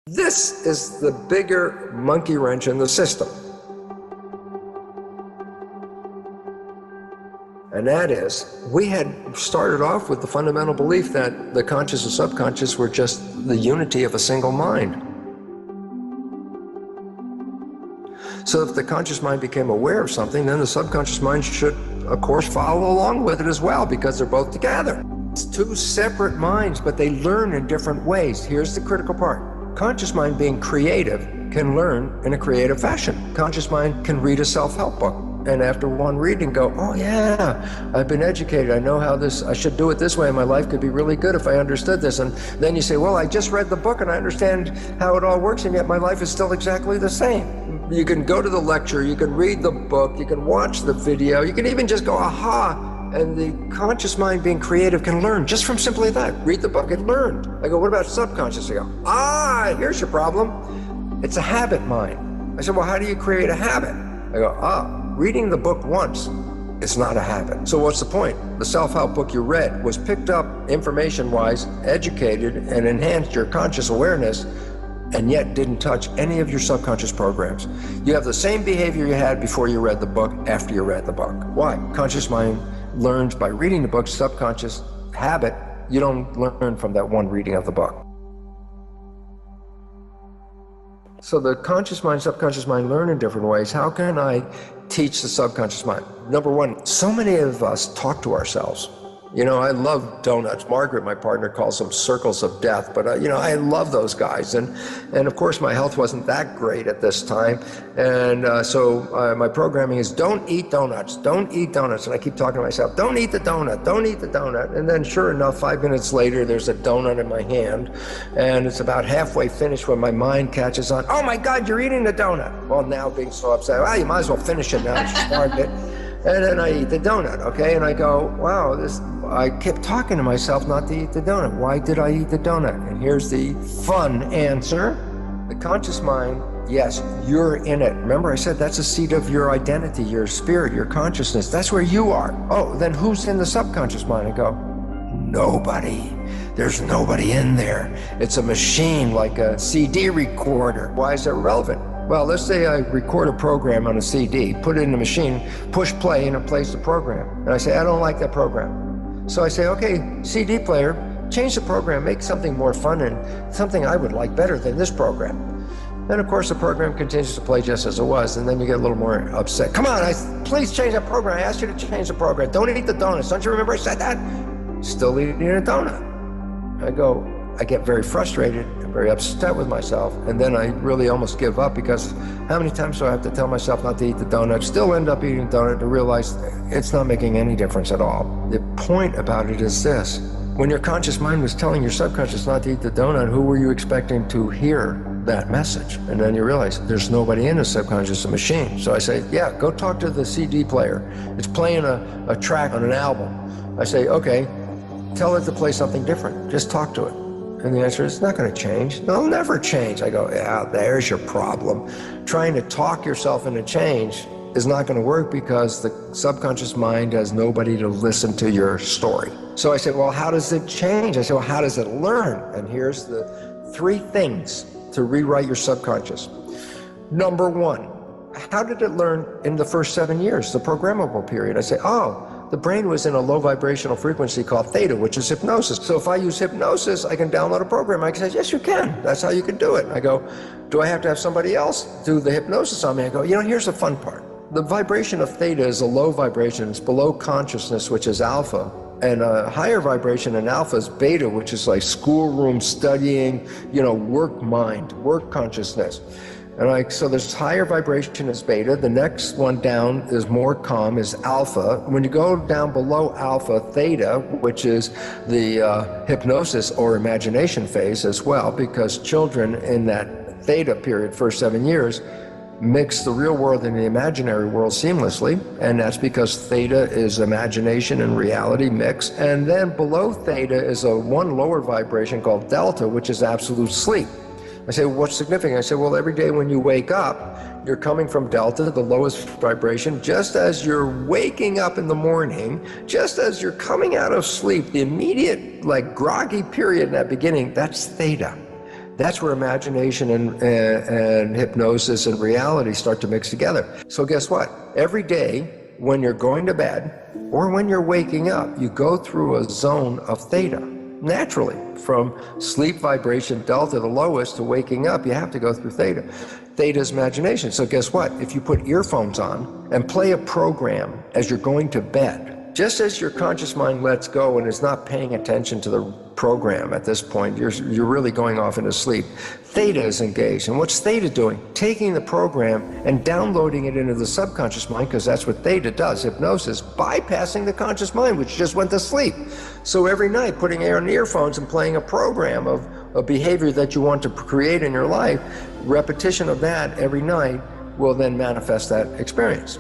This is the bigger monkey wrench in the system. And that is, we had started off with the fundamental belief that the conscious and subconscious were just the unity of a single mind. So if the conscious mind became aware of something, then the subconscious mind should, of course, follow along with it as well, because they're both together. It's two separate minds, but they learn in different ways. Here's the critical part. Conscious mind, being creative, can learn in a creative fashion. Conscious mind can read a self-help book, and after one reading go, oh yeah, I've been educated, I know how I should do it this way, and my life could be really good if I understood this. And then you say, well, I just read the book and I understand how it all works, and yet my life is still exactly the same. You can go to the lecture, you can read the book, you can watch the video, you can even just go, aha, and the conscious mind, being creative, can learn just from simply that. Read the book, it learned. I go, what about subconscious? I go, here's your problem. It's a habit mind. I said, well, how do you create a habit? I go, reading the book once is not a habit. So what's the point? The self-help book you read was picked up information-wise, educated, and enhanced your conscious awareness, and yet didn't touch any of your subconscious programs. You have the same behavior you had before you read the book, after you read the book. Why? Conscious mind learns by reading the book. Subconscious habit, you don't learn from that one reading of the book. So the conscious mind, subconscious mind learn in different ways. How can I teach the subconscious mind? Number one, so many of us talk to ourselves. You know, I love donuts. Margaret, my partner, calls them circles of death, but you know, I love those guys. And of course, my health wasn't that great at this time. And so my programming is, don't eat donuts, don't eat donuts. And I keep talking to myself, don't eat the donut, don't eat the donut. And then sure enough, 5 minutes later, there's a donut in my hand, and it's about halfway finished when my mind catches on, oh my God, you're eating the donut. Well, now being so upset, well, you might as well finish it now, you started it. And then I eat the donut, okay? And I go, wow, I kept talking to myself not to eat the donut. Why did I eat the donut? And here's the fun answer. The conscious mind, yes, you're in it. Remember I said that's a seat of your identity, your spirit, your consciousness. That's where you are. Oh, then who's in the subconscious mind? I go, nobody. There's nobody in there. It's a machine, like a CD recorder. Why is that relevant? Well, let's say I record a program on a CD, put it in the machine, push play, and it plays the program. And I say, I don't like that program. So I say, okay, CD player, change the program, make something more fun and something I would like better than this program. Then of course the program continues to play just as it was, and then you get a little more upset. Come on, please change that program. I asked you to change the program. Don't eat the donuts. Don't you remember I said that? Still eating a donut. I get very frustrated and very upset with myself, and then I really almost give up, because how many times do I have to tell myself not to eat the donut, still end up eating the donut, to realize it's not making any difference at all. The point about it is this: when your conscious mind was telling your subconscious not to eat the donut, who were you expecting to hear that message? And then you realize there's nobody in the subconscious, a machine. So I say, yeah, go talk to the CD player. It's playing a track on an album. I say, okay, tell it to play something different. Just talk to it. And the answer is, it's not going to change. It'll never change. I go, yeah, there's your problem. Trying to talk yourself into change is not going to work, because the subconscious mind has nobody to listen to your story. So I said, well, how does it change? I said, well, how does it learn? And here's the 3 things to rewrite your subconscious. Number 1, how did it learn in the first 7 years, the programmable period? I say, the brain was in a low vibrational frequency called theta, which is hypnosis. So if I use hypnosis, I can download a program. I can say, yes, you can. That's how you can do it. I go, do I have to have somebody else do the hypnosis on me? I go, you know, here's the fun part. The vibration of theta is a low vibration. It's below consciousness, which is alpha. And a higher vibration in alpha is beta, which is like schoolroom studying, you know, work mind, work consciousness. And so there's higher vibration is beta. The next one down is more calm, is alpha. When you go down below alpha, theta, which is the hypnosis or imagination phase as well, because children in that theta period, first 7 years, mix the real world and the imaginary world seamlessly, and that's because theta is imagination and reality mix. And then below theta is one lower vibration called delta, which is absolute sleep. I say, well, what's significant? I say, well, every day when you wake up, you're coming from delta, the lowest vibration. Just as you're waking up in the morning, just as you're coming out of sleep, the immediate, like, groggy period in that beginning, that's theta. That's where imagination and hypnosis and reality start to mix together. So guess what? Every day when you're going to bed or when you're waking up, you go through a zone of theta. Naturally, from sleep vibration delta, the lowest, to waking up, you have to go through theta. Theta is imagination. So guess what? If you put earphones on and play a program as you're going to bed, just as your conscious mind lets go and is not paying attention to the program at this point, you're really going off into sleep. Theta is engaged. And what's theta doing? Taking the program and downloading it into the subconscious mind, because that's what theta does, hypnosis, bypassing the conscious mind, which just went to sleep. So every night, putting on earphones and playing a program of a behavior that you want to create in your life, repetition of that every night will then manifest that experience.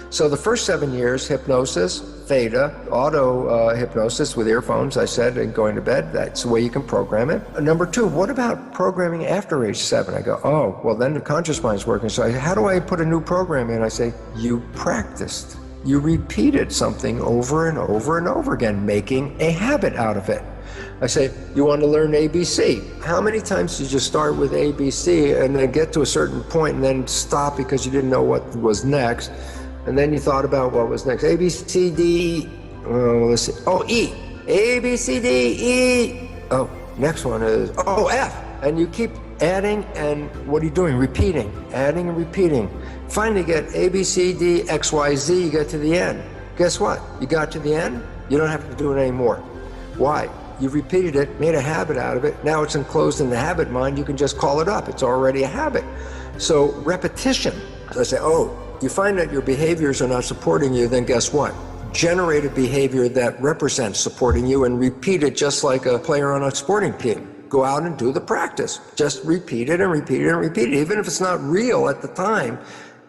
So the first 7 years, hypnosis, theta, auto hypnosis with earphones, I said, and going to bed, that's the way you can program it. Number 2, what about programming after age 7? I go, oh, well then the conscious mind's working. So how do I put a new program in? I say, you practiced. You repeated something over and over and over again, making a habit out of it. I say, you want to learn ABC. How many times did you start with ABC and then get to a certain point and then stop because you didn't know what was next? And then you thought about what was next. A, B, C, D, let's see. Oh, E. A, B, C, D, E. Oh, next one is, oh, F. And you keep adding, and what are you doing? Repeating, adding and repeating. Finally get A, B, C, D, X, Y, Z, you get to the end. Guess what? You got to the end, you don't have to do it anymore. Why? You've repeated it, made a habit out of it. Now it's enclosed in the habit mind, you can just call it up. It's already a habit. So repetition. So I say, oh, you find that your behaviors are not supporting you, then guess what? Generate a behavior that represents supporting you and repeat it just like a player on a sporting team. Go out and do the practice. Just repeat it and repeat it and repeat it. Even if it's not real at the time,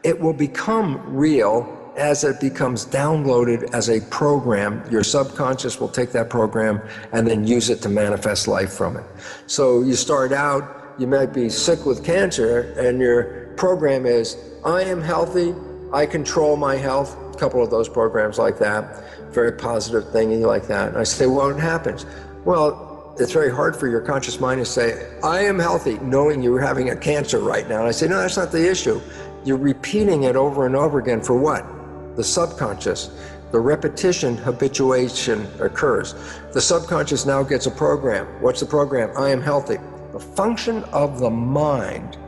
it will become real as it becomes downloaded as a program. Your subconscious will take that program and then use it to manifest life from it. So you start out, you might be sick with cancer, and your program is, I am healthy, I control my health. A couple of those programs like that, very positive thingy like that. And I say, well, what happens? Well, it's very hard for your conscious mind to say, I am healthy, knowing you're having a cancer right now. And I say, no, that's not the issue. You're repeating it over and over again for what? The subconscious. The repetition, habituation occurs. The subconscious now gets a program. What's the program? I am healthy. The function of the mind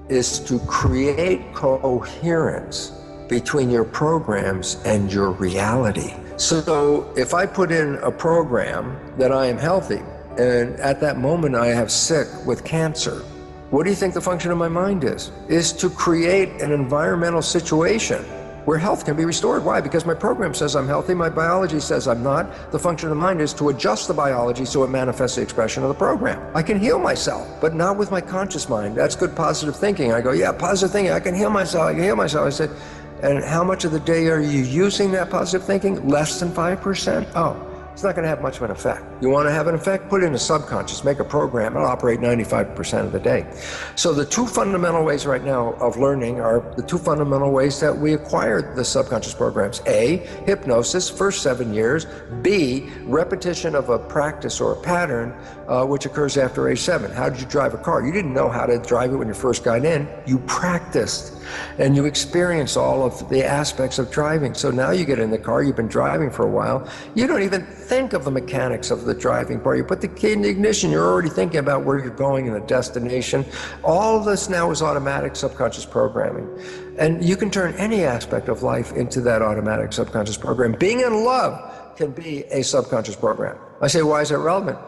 is to create coherence between your programs and your reality. So if I put in a program that I am healthy, and at that moment I have sick with cancer, what do you think the function of my mind is? Is to create an environmental situation where health can be restored. Why? Because my program says I'm healthy, my biology says I'm not. The function of the mind is to adjust the biology so it manifests the expression of the program. I can heal myself, but not with my conscious mind. That's good positive thinking. I go, yeah, positive thinking, I can heal myself, I can heal myself. I said, and how much of the day are you using that positive thinking? Less than 5%? Oh, it's not going to have much of an effect. You want to have an effect? Put it in the subconscious, make a program, it'll operate 95% of the day. So the two fundamental ways right now of learning are the two fundamental ways that we acquired the subconscious programs. A, hypnosis, first 7 years. B, repetition of a practice or a pattern, which occurs after age 7. How did you drive a car? You didn't know how to drive it when you first got in. You practiced and you experience all of the aspects of driving. So now you get in the car, you've been driving for a while, you don't even think of the mechanics of the driving part. You put the key in the ignition, you're already thinking about where you're going and the destination. All of this now is automatic subconscious programming. And you can turn any aspect of life into that automatic subconscious program. Being in love can be a subconscious program. I say, why is it relevant?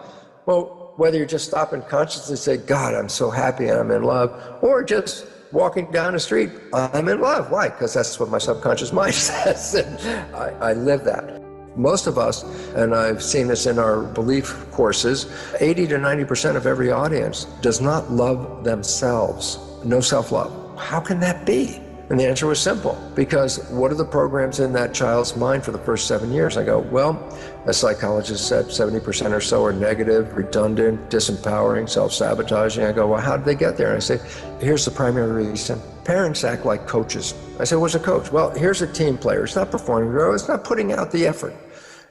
Well, whether you just stop and consciously say, God, I'm so happy and I'm in love, or just walking down the street, I'm in love. Why? Because that's what my subconscious mind says, and I live that. Most of us, and I've seen this in our belief courses, 80 to 90% of every audience does not love themselves. No self-love. How can that be? And the answer was simple, because what are the programs in that child's mind for the first 7 years? I go, well, a psychologist said 70% or so are negative, redundant, disempowering, self-sabotaging. I go, well, how did they get there? And I say, here's the primary reason. Parents act like coaches. I say, what's a coach? Well, here's a team player. It's not performing well. It's not putting out the effort.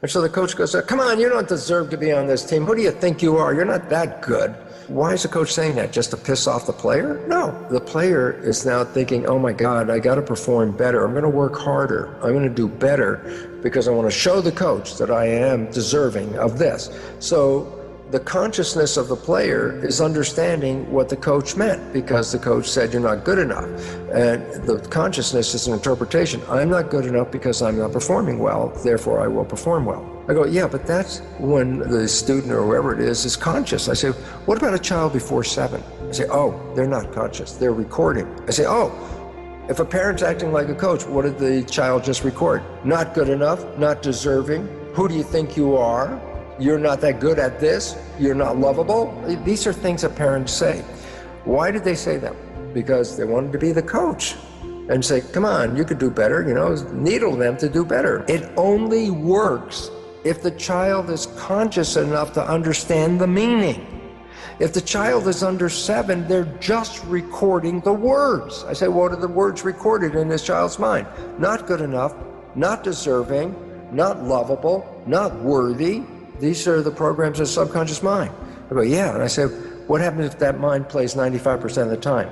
And so the coach goes, come on, you don't deserve to be on this team. Who do you think you are? You're not that good. Why is the coach saying that? Just to piss off the player? No. The player is now thinking, oh my God, I got to perform better. I'm going to work harder. I'm going to do better because I want to show the coach that I am deserving of this. So the consciousness of the player is understanding what the coach meant, because the coach said you're not good enough. And the consciousness is an interpretation. I'm not good enough because I'm not performing well, therefore I will perform well. I go, yeah, but that's when the student or whoever it is conscious. I say, what about a child before 7? I say, oh, they're not conscious, they're recording. I say, oh, if a parent's acting like a coach, what did the child just record? Not good enough, not deserving, who do you think you are? You're not that good at this, you're not lovable. These are things that parents say. Why did they say them? Because they wanted to be the coach and say, come on, you could do better, needle them to do better. It only works if the child is conscious enough to understand the meaning. If the child is under 7, they're just recording the words. I say, what are the words recorded in this child's mind? Not good enough, not deserving, not lovable, not worthy. These are the programs of the subconscious mind. I go, yeah. And I say, what happens if that mind plays 95% of the time?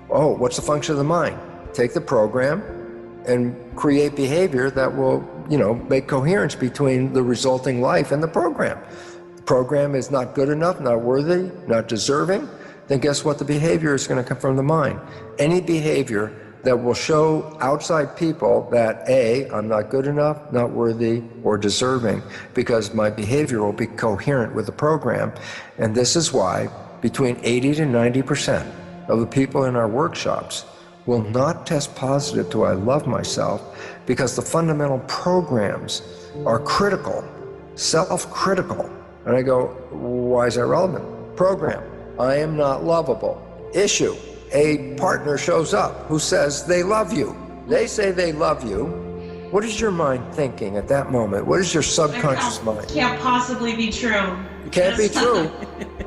Oh, what's the function of the mind? Take the program and create behavior that will, make coherence between the resulting life and the program. The program is not good enough, not worthy, not deserving, then guess what? The behavior is going to come from the mind. Any behavior that will show outside people that A, I'm not good enough, not worthy, or deserving, because my behavior will be coherent with the program. And this is why between 80 to 90% of the people in our workshops will not test positive to I love myself, because the fundamental programs are critical, self-critical. And I go, why is that relevant? Program, I am not lovable. Issue, a partner shows up who says they love you. They say they love you. What is your mind thinking at that moment? What is your subconscious mind? Can't possibly be true. It can't be true.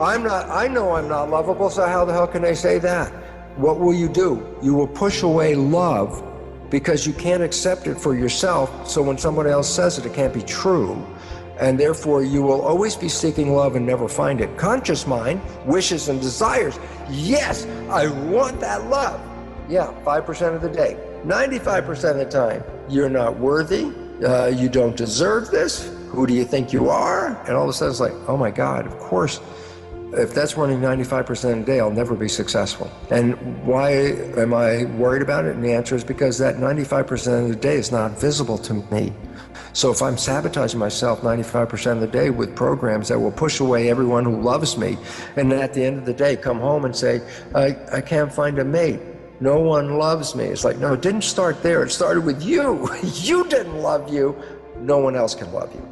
I know I'm not lovable, so how the hell can they say that? What will you do? You will push away love because you can't accept it for yourself, so when somebody else says it, it can't be true. And therefore, you will always be seeking love and never find it. Conscious mind wishes and desires. Yes, I want that love. Yeah, 5% of the day. 95% of the time, you're not worthy. You don't deserve this. Who do you think you are? And all of a sudden, it's like, oh my God, of course. If that's running 95% of the day, I'll never be successful. And why am I worried about it? And the answer is because that 95% of the day is not visible to me. So if I'm sabotaging myself 95% of the day with programs that will push away everyone who loves me, and then at the end of the day come home and say, I can't find a mate, no one loves me. It's like, no, it didn't start there. It started with you. You didn't love you. No one else can love you.